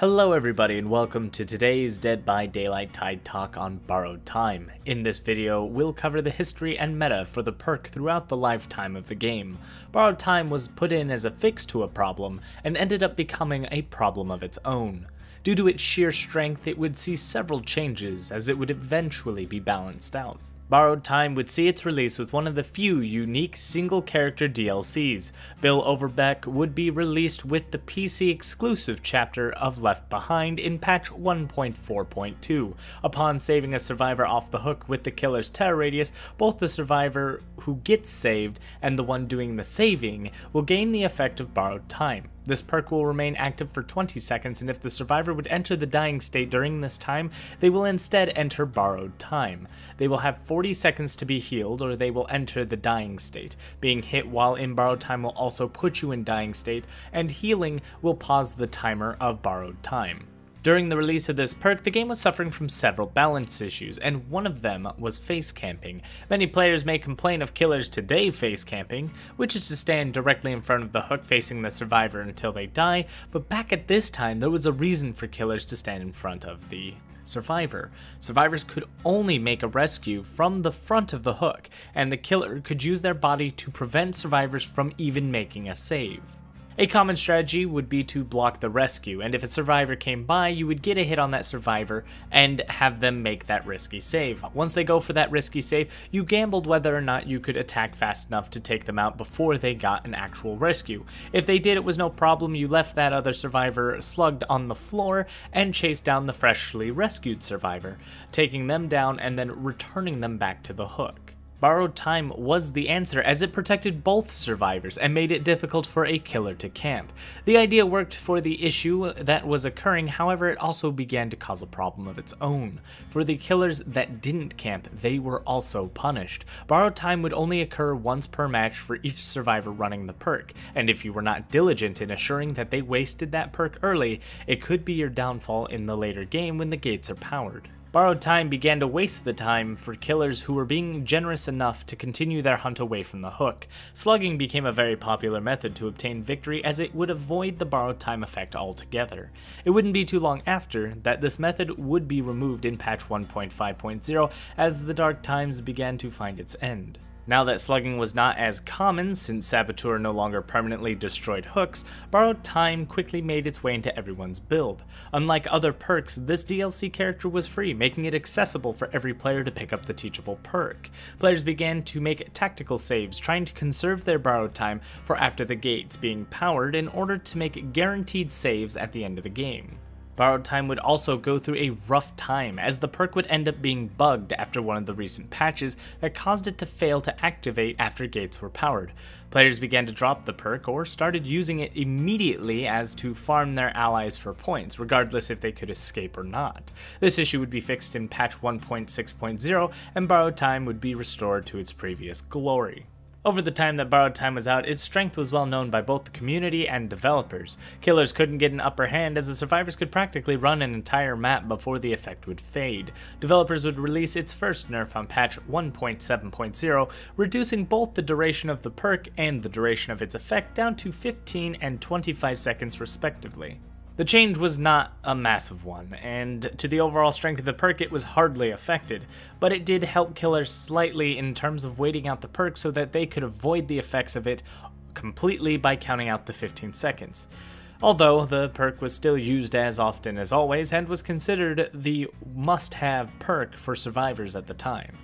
Hello everybody and welcome to today's Dead by Daylight Tyde Talk on Borrowed Time. In this video, we'll cover the history and meta for the perk throughout the lifetime of the game. Borrowed Time was put in as a fix to a problem and ended up becoming a problem of its own. Due to its sheer strength, it would see several changes as it would eventually be balanced out. Borrowed Time would see its release with one of the few unique single-character DLCs. Bill Overbeck would be released with the PC exclusive chapter of Left Behind in patch 1.4.2. Upon saving a survivor off the hook with the killer's terror radius, both the survivor who gets saved and the one doing the saving will gain the effect of Borrowed Time. This perk will remain active for 20 seconds, and if the survivor would enter the dying state during this time, they will instead enter Borrowed Time. They will have 40 seconds to be healed, or they will enter the dying state. Being hit while in Borrowed Time will also put you in dying state, and healing will pause the timer of Borrowed Time. During the release of this perk, the game was suffering from several balance issues, and one of them was face camping. Many players may complain of killers today face camping, which is to stand directly in front of the hook facing the survivor until they die, but back at this time there was a reason for killers to stand in front of the survivor. Survivors could only make a rescue from the front of the hook, and the killer could use their body to prevent survivors from even making a save. A common strategy would be to block the rescue, and if a survivor came by, you would get a hit on that survivor and have them make that risky save. Once they go for that risky save, you gambled whether or not you could attack fast enough to take them out before they got an actual rescue. If they did, it was no problem. You left that other survivor slugged on the floor and chased down the freshly rescued survivor, taking them down and then returning them back to the hook. Borrowed Time was the answer, as it protected both survivors and made it difficult for a killer to camp. The idea worked for the issue that was occurring, however it also began to cause a problem of its own. For the killers that didn't camp, they were also punished. Borrowed Time would only occur once per match for each survivor running the perk, and if you were not diligent in assuring that they wasted that perk early, it could be your downfall in the later game when the gates are powered. Borrowed Time began to waste the time for killers who were being generous enough to continue their hunt away from the hook. Slugging became a very popular method to obtain victory, as it would avoid the Borrowed Time effect altogether. It wouldn't be too long after that this method would be removed in patch 1.5.0 as the dark times began to find its end. Now that slugging was not as common, since Saboteur no longer permanently destroyed hooks, Borrowed Time quickly made its way into everyone's build. Unlike other perks, this DLC character was free, making it accessible for every player to pick up the teachable perk. Players began to make tactical saves, trying to conserve their Borrowed Time for after the gates being powered in order to make guaranteed saves at the end of the game. Borrowed Time would also go through a rough time, as the perk would end up being bugged after one of the recent patches that caused it to fail to activate after gates were powered. Players began to drop the perk or started using it immediately as to farm their allies for points, regardless if they could escape or not. This issue would be fixed in patch 1.6.0, and Borrowed Time would be restored to its previous glory. Over the time that Borrowed Time was out, its strength was well known by both the community and developers. Killers couldn't get an upper hand, as the survivors could practically run an entire map before the effect would fade. Developers would release its first nerf on patch 1.7.0, reducing both the duration of the perk and the duration of its effect down to 15 and 25 seconds respectively. The change was not a massive one, and to the overall strength of the perk it was hardly affected, but it did help killers slightly in terms of waiting out the perk so that they could avoid the effects of it completely by counting out the 15 seconds. Although the perk was still used as often as always and was considered the must-have perk for survivors at the time.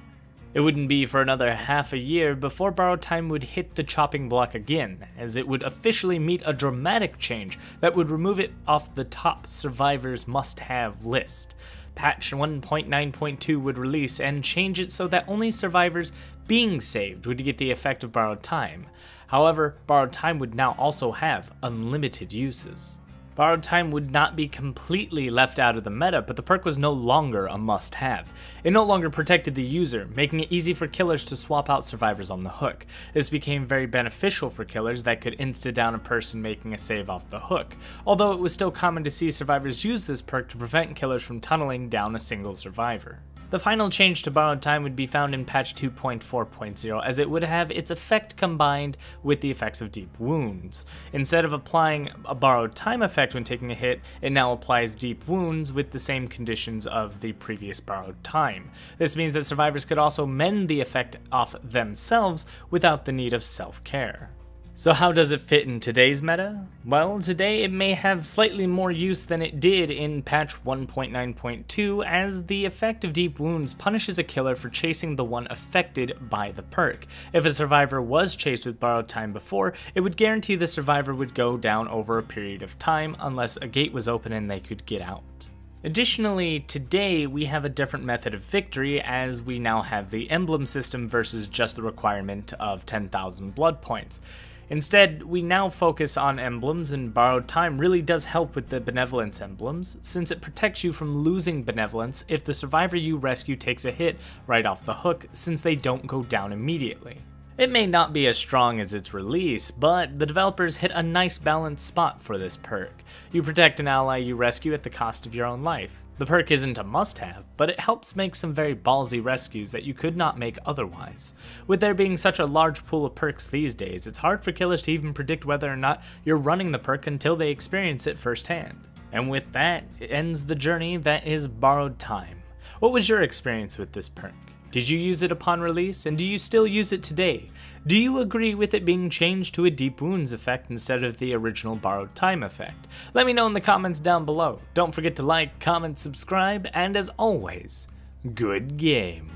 It wouldn't be for another half a year before Borrowed Time would hit the chopping block again, as it would officially meet a dramatic change that would remove it off the top survivors must-have list. Patch 1.9.2 would release and change it so that only survivors being saved would get the effect of Borrowed Time. However, Borrowed Time would now also have unlimited uses. Borrowed Time would not be completely left out of the meta, but the perk was no longer a must-have. It no longer protected the user, making it easy for killers to swap out survivors on the hook. This became very beneficial for killers that could insta-down a person making a save off the hook, although it was still common to see survivors use this perk to prevent killers from tunneling down a single survivor. The final change to Borrowed Time would be found in patch 2.4.0, as it would have its effect combined with the effects of Deep Wounds. Instead of applying a Borrowed Time effect when taking a hit, it now applies Deep Wounds with the same conditions of the previous Borrowed Time. This means that survivors could also mend the effect off themselves without the need of self-care. So how does it fit in today's meta? Well, today it may have slightly more use than it did in patch 1.9.2, as the effect of Deep Wounds punishes a killer for chasing the one affected by the perk. If a survivor was chased with Borrowed Time before, it would guarantee the survivor would go down over a period of time unless a gate was open and they could get out. Additionally, today we have a different method of victory, as we now have the emblem system versus just the requirement of 10,000 blood points. Instead, we now focus on emblems, and Borrowed Time really does help with the benevolence emblems, since it protects you from losing benevolence if the survivor you rescue takes a hit right off the hook, since they don't go down immediately. It may not be as strong as its release, but the developers hit a nice balanced spot for this perk. You protect an ally you rescue at the cost of your own life. The perk isn't a must-have, but it helps make some very ballsy rescues that you could not make otherwise. With there being such a large pool of perks these days, it's hard for killers to even predict whether or not you're running the perk until they experience it firsthand. And with that, it ends the journey that is Borrowed Time. What was your experience with this perk? Did you use it upon release, and do you still use it today? Do you agree with it being changed to a Deep Wounds effect instead of the original Borrowed Time effect? Let me know in the comments down below. Don't forget to like, comment, subscribe, and as always, good game.